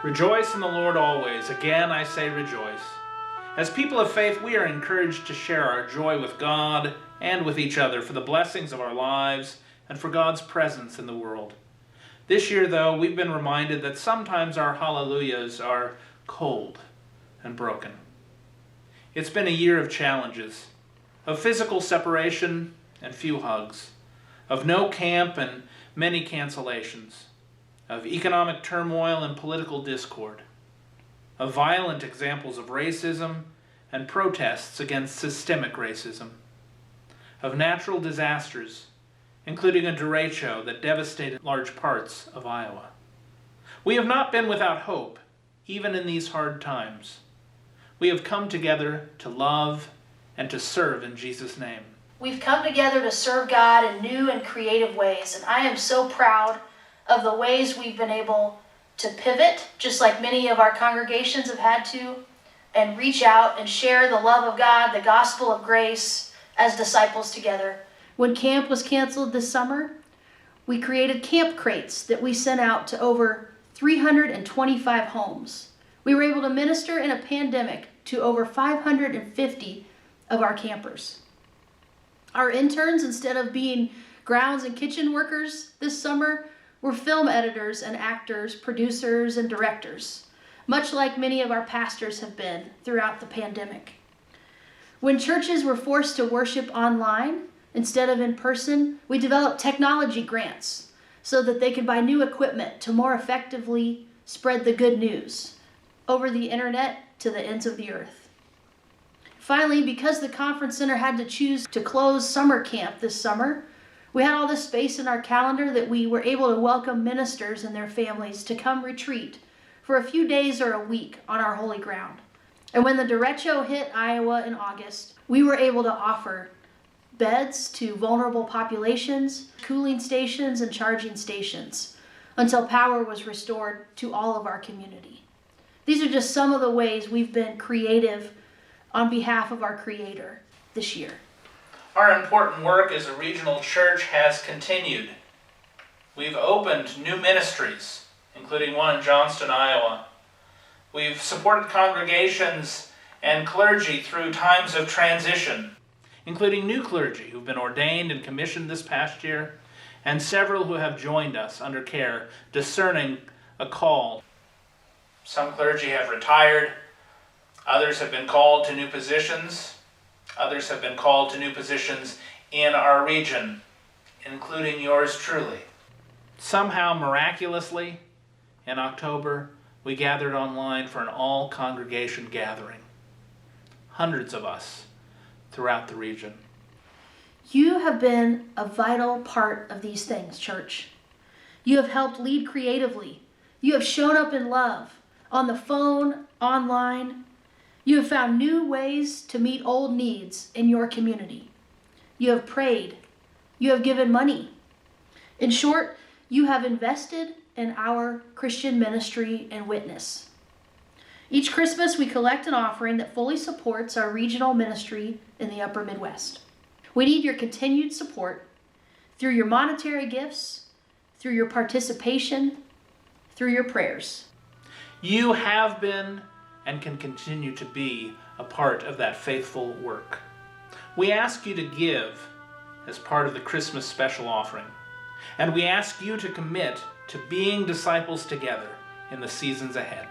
Rejoice in the Lord always. Again, I say rejoice. As people of faith, we are encouraged to share our joy with God and with each other for the blessings of our lives and for God's presence in the world. This year, though, we've been reminded that sometimes our hallelujahs are cold and broken. It's been a year of challenges, of physical separation and few hugs, of no camp and many cancellations, of economic turmoil and political discord, of violent examples of racism and protests against systemic racism, of natural disasters, including a derecho that devastated large parts of Iowa. We have not been without hope, even in these hard times. We have come together to love and to serve in Jesus' name. We've come together to serve God in new and creative ways, and I am so proud of the ways we've been able to pivot, just like many of our congregations have had to, and reach out and share the love of God, the gospel of grace, as disciples together. When camp was canceled this summer, we created camp crates that we sent out to over 325 homes. We were able to minister in a pandemic to over 550 of our campers. Our interns, instead of being grounds and kitchen workers this summer, were film editors and actors, producers and directors, much like many of our pastors have been throughout the pandemic. When churches were forced to worship online instead of in person, we developed technology grants so that they could buy new equipment to more effectively spread the good news over the internet to the ends of the earth. Finally, because the conference center had to choose to close summer camp this summer, we had all this space in our calendar that we were able to welcome ministers and their families to come retreat for a few days or a week on our holy ground. And when the derecho hit Iowa in August, we were able to offer beds to vulnerable populations, cooling stations, and charging stations until power was restored to all of our community. These are just some of the ways we've been creative on behalf of our Creator this year. Our important work as a regional church has continued. We've opened new ministries, including one in Johnston, Iowa. We've supported congregations and clergy through times of transition, including new clergy who've been ordained and commissioned this past year, and several who have joined us under care, discerning a call. Some clergy have retired, others have been called to new positions, others have been called to new positions in our region, including yours truly. Somehow, miraculously, in October, we gathered online for an all-congregation gathering. Hundreds of us throughout the region. You have been a vital part of these things, church. You have helped lead creatively. You have shown up in love, on the phone, online. You have found new ways to meet old needs in your community. You have prayed. You have given money. In short, you have invested in our Christian ministry and witness. Each Christmas, we collect an offering that fully supports our regional ministry in the Upper Midwest. We need your continued support through your monetary gifts, through your participation, through your prayers. You have been and can continue to be a part of that faithful work. We ask you to give as part of the Christmas special offering, and we ask you to commit to being disciples together in the seasons ahead.